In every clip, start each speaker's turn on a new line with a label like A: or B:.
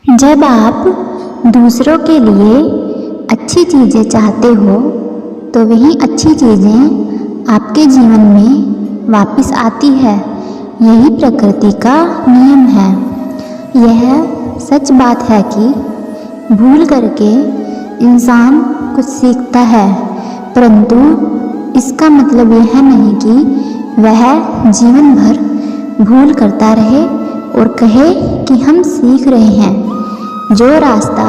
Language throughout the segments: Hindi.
A: जब आप दूसरों के लिए अच्छी चीज़ें चाहते हो तो वही अच्छी चीज़ें आपके जीवन में वापस आती है। यही प्रकृति का नियम है। यह सच बात है कि भूल करके इंसान कुछ सीखता है, परंतु इसका मतलब यह नहीं कि वह जीवन भर भूल करता रहे और कहे कि हम सीख रहे हैं। जो रास्ता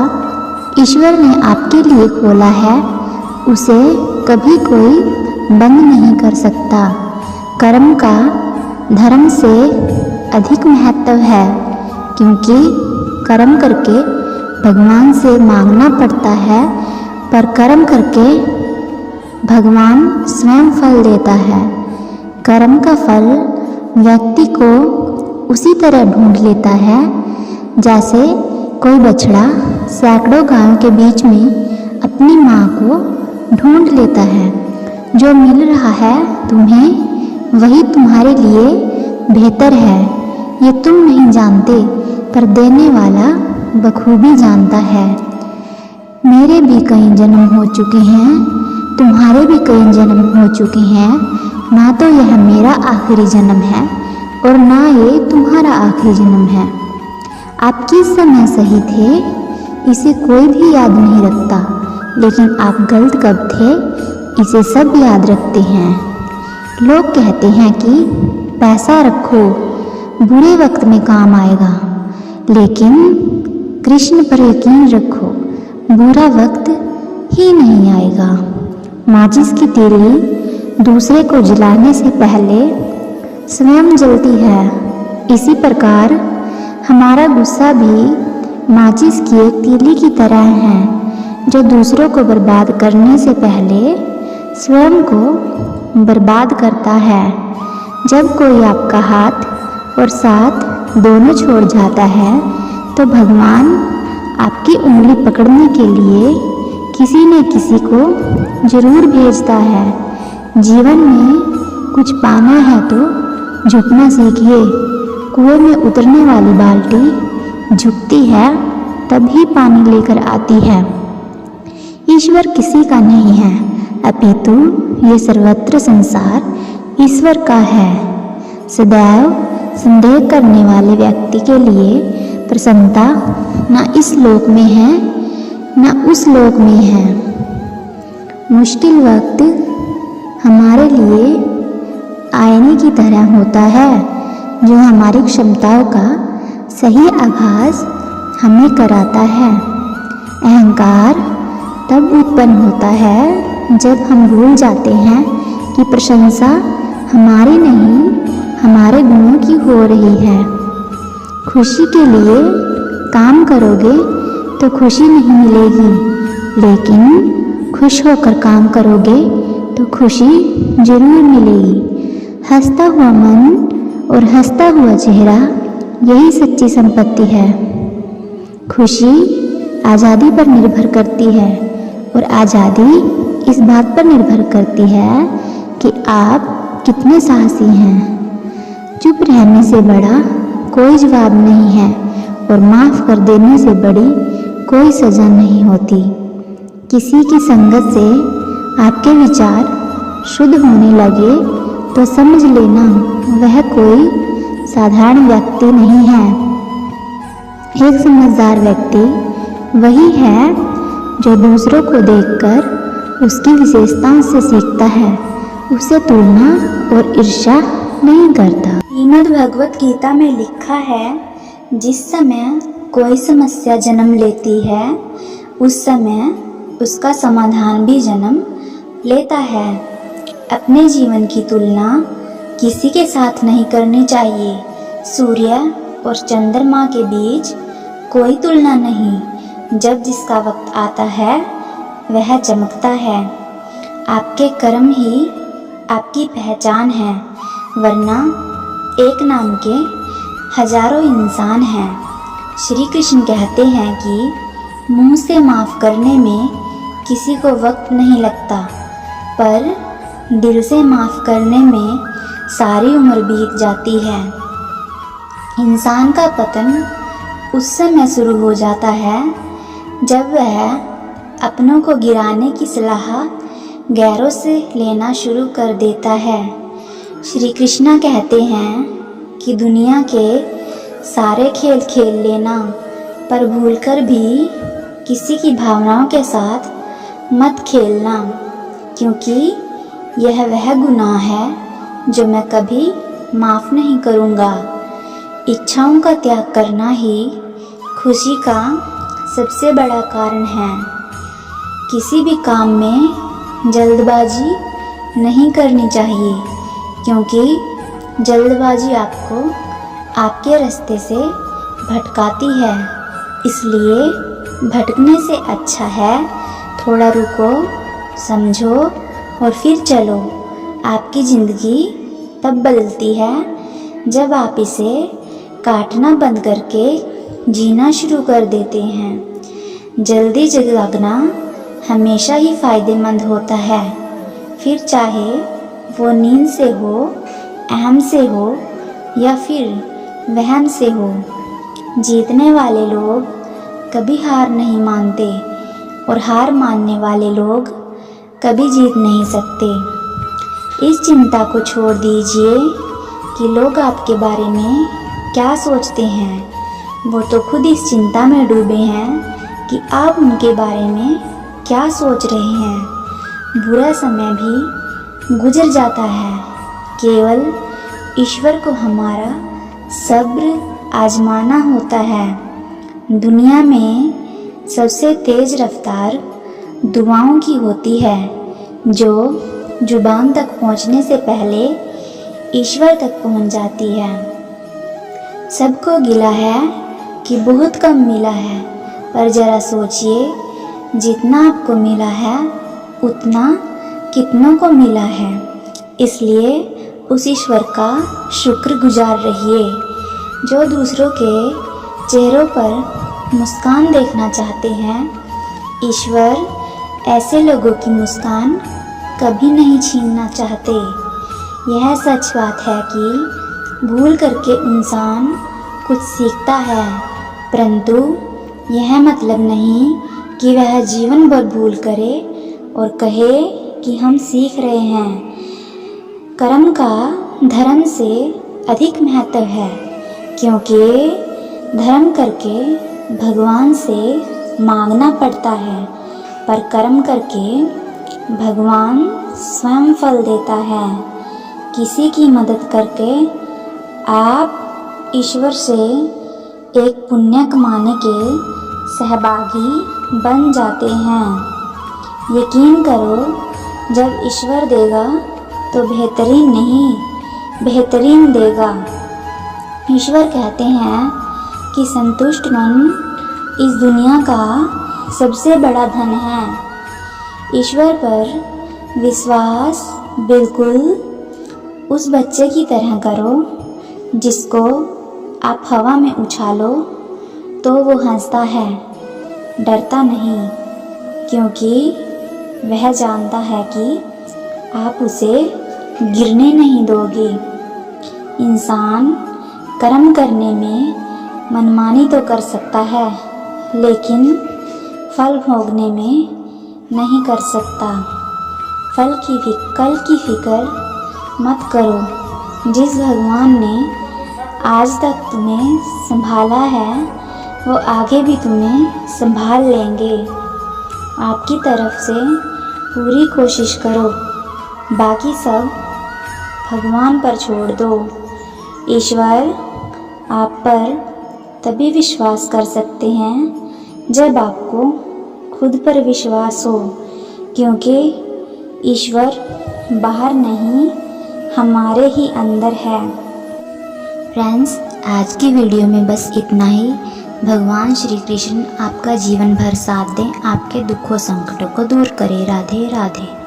A: ईश्वर ने आपके लिए खोला है उसे कभी कोई बंद नहीं कर सकता। कर्म का धर्म से अधिक महत्व है, क्योंकि कर्म करके भगवान से मांगना पड़ता है, पर कर्म करके भगवान स्वयं फल देता है। कर्म का फल व्यक्ति को उसी तरह ढूंढ लेता है जैसे कोई बछड़ा सैकड़ों गायों के बीच में अपनी माँ को ढूंढ लेता है। जो मिल रहा है तुम्हें वही तुम्हारे लिए बेहतर है। ये तुम नहीं जानते, पर देने वाला बखूबी जानता है। मेरे भी कई जन्म हो चुके हैं, तुम्हारे भी कई जन्म हो चुके हैं। ना तो यह मेरा आखिरी जन्म है और ना ये तुम्हारा आखिरी जन्म है। आप किस समय सही थे इसे कोई भी याद नहीं रखता, लेकिन आप गलत कब थे इसे सब याद रखते हैं। लोग कहते हैं कि पैसा रखो, बुरे वक्त में काम आएगा, लेकिन कृष्ण पर यकीन रखो, बुरा वक्त ही नहीं आएगा। माचिस की तीली दूसरे को जलाने से पहले स्वयं जलती है। इसी प्रकार हमारा गुस्सा भी माचिस की एक तीली की तरह है, जो दूसरों को बर्बाद करने से पहले स्वयं को बर्बाद करता है। जब कोई आपका हाथ और साथ दोनों छोड़ जाता है तो भगवान आपकी उंगली पकड़ने के लिए किसी न किसी को जरूर भेजता है। जीवन में कुछ पाना है तो झुकना सीखिए। कुएं में उतरने वाली बाल्टी झुकती है तभी पानी लेकर आती है। ईश्वर किसी का नहीं है, अपितु ये सर्वत्र संसार ईश्वर का है। सदैव संदेह करने वाले व्यक्ति के लिए प्रसन्नता न इस लोक में है न उस लोक में है। मुश्किल वक्त हमारे लिए आईने की तरह होता है, जो हमारी क्षमताओं का सही आभास हमें कराता है। अहंकार तब उत्पन्न होता है जब हम भूल जाते हैं कि प्रशंसा हमारी नहीं हमारे गुणों की हो रही है। खुशी के लिए काम करोगे तो खुशी नहीं मिलेगी, लेकिन खुश होकर काम करोगे तो खुशी जरूर मिलेगी। हंसता हुआ मन और हंसता हुआ चेहरा यही सच्ची संपत्ति है। खुशी आज़ादी पर निर्भर करती है और आज़ादी इस बात पर निर्भर करती है कि आप कितने साहसी हैं। चुप रहने से बड़ा कोई जवाब नहीं है और माफ़ कर देने से बड़ी कोई सज़ा नहीं होती। किसी की संगत से आपके विचार शुद्ध होने लगे तो समझ लेना वह कोई साधारण व्यक्ति नहीं है। एक समझदार व्यक्ति वही है जो दूसरों को देखकर उसकी विशेषताओं से सीखता है, उसे तुलना और ईर्ष्या नहीं करता।
B: श्रीमद् भगवत गीता में लिखा है, जिस समय कोई समस्या जन्म लेती है उस समय उसका समाधान भी जन्म लेता है। अपने जीवन की तुलना किसी के साथ नहीं करनी चाहिए। सूर्य और चंद्रमा के बीच कोई तुलना नहीं। जब जिसका वक्त आता है वह चमकता है। आपके कर्म ही आपकी पहचान है, वरना एक नाम के हजारों इंसान हैं। श्री कृष्ण कहते हैं कि मुंह से माफ़ करने में किसी को वक्त नहीं लगता, पर दिल से माफ़ करने में सारी उम्र बीत जाती है। इंसान का पतन उस समय शुरू हो जाता है जब वह अपनों को गिराने की सलाह गैरों से लेना शुरू कर देता है। श्री कृष्णा कहते हैं कि दुनिया के सारे खेल खेल लेना, पर भूलकर भी किसी की भावनाओं के साथ मत खेलना, क्योंकि यह वह गुनाह है जो मैं कभी माफ़ नहीं करूँगा। इच्छाओं का त्याग करना ही खुशी का सबसे बड़ा कारण है। किसी भी काम में जल्दबाजी नहीं करनी चाहिए, क्योंकि जल्दबाजी आपको आपके रास्ते से भटकाती है। इसलिए भटकने से अच्छा है थोड़ा रुको, समझो और फिर चलो। आपकी ज़िंदगी तब बदलती है जब आप इसे काटना बंद करके जीना शुरू कर देते हैं। जल्दी जागना हमेशा ही फ़ायदेमंद होता है, फिर चाहे वो नींद से हो, अहम से हो या फिर वहम से हो। जीतने वाले लोग कभी हार नहीं मानते और हार मानने वाले लोग कभी जीत नहीं सकते। इस चिंता को छोड़ दीजिए कि लोग आपके बारे में क्या सोचते हैं। वो तो खुद इस चिंता में डूबे हैं कि आप उनके बारे में क्या सोच रहे हैं। बुरा समय भी गुजर जाता है, केवल ईश्वर को हमारा सब्र आजमाना होता है। दुनिया में सबसे तेज़ रफ्तार दुआओं की होती है, जो जुबान तक पहुंचने से पहले ईश्वर तक पहुंच जाती है। सबको गिला है कि बहुत कम मिला है, पर ज़रा सोचिए, जितना आपको मिला है उतना कितनों को मिला है। इसलिए उस ईश्वर का शुक्रगुजार रहिए जो दूसरों के चेहरों पर मुस्कान देखना चाहते हैं। ईश्वर ऐसे लोगों की मुस्कान कभी नहीं छीनना चाहते। यह सच बात है कि भूल करके इंसान कुछ सीखता है, परंतु यह मतलब नहीं कि वह जीवन भर भूल करे और कहे कि हम सीख रहे हैं। कर्म का धर्म से अधिक महत्व है, क्योंकि धर्म करके भगवान से मांगना पड़ता है, पर कर्म करके भगवान स्वयं फल देता है। किसी की मदद करके आप ईश्वर से एक पुण्य कमाने के सहभागी बन जाते हैं। यकीन करो, जब ईश्वर देगा तो बेहतरीन नहीं, बेहतरीन देगा। ईश्वर कहते हैं कि संतुष्ट मन इस दुनिया का सबसे बड़ा धन है। ईश्वर पर विश्वास बिल्कुल उस बच्चे की तरह करो जिसको आप हवा में उछालो तो वो हंसता है, डरता नहीं, क्योंकि वह जानता है कि आप उसे गिरने नहीं दोगे। इंसान कर्म करने में मनमानी तो कर सकता है, लेकिन फल भोगने में नहीं कर सकता। कल की फिक्र मत करो। जिस भगवान ने आज तक तुम्हें संभाला है, वो आगे भी तुम्हें संभाल लेंगे। आपकी तरफ से पूरी कोशिश करो, बाकी सब भगवान पर छोड़ दो। ईश्वर आप पर तभी विश्वास कर सकते हैं जब आपको खुद पर विश्वास हो, क्योंकि ईश्वर बाहर नहीं, हमारे ही अंदर है।
A: फ्रेंड्स, आज की वीडियो में बस इतना ही। भगवान श्री कृष्ण आपका जीवन भर साथ दें, आपके दुखों संकटों को दूर करें। राधे राधे।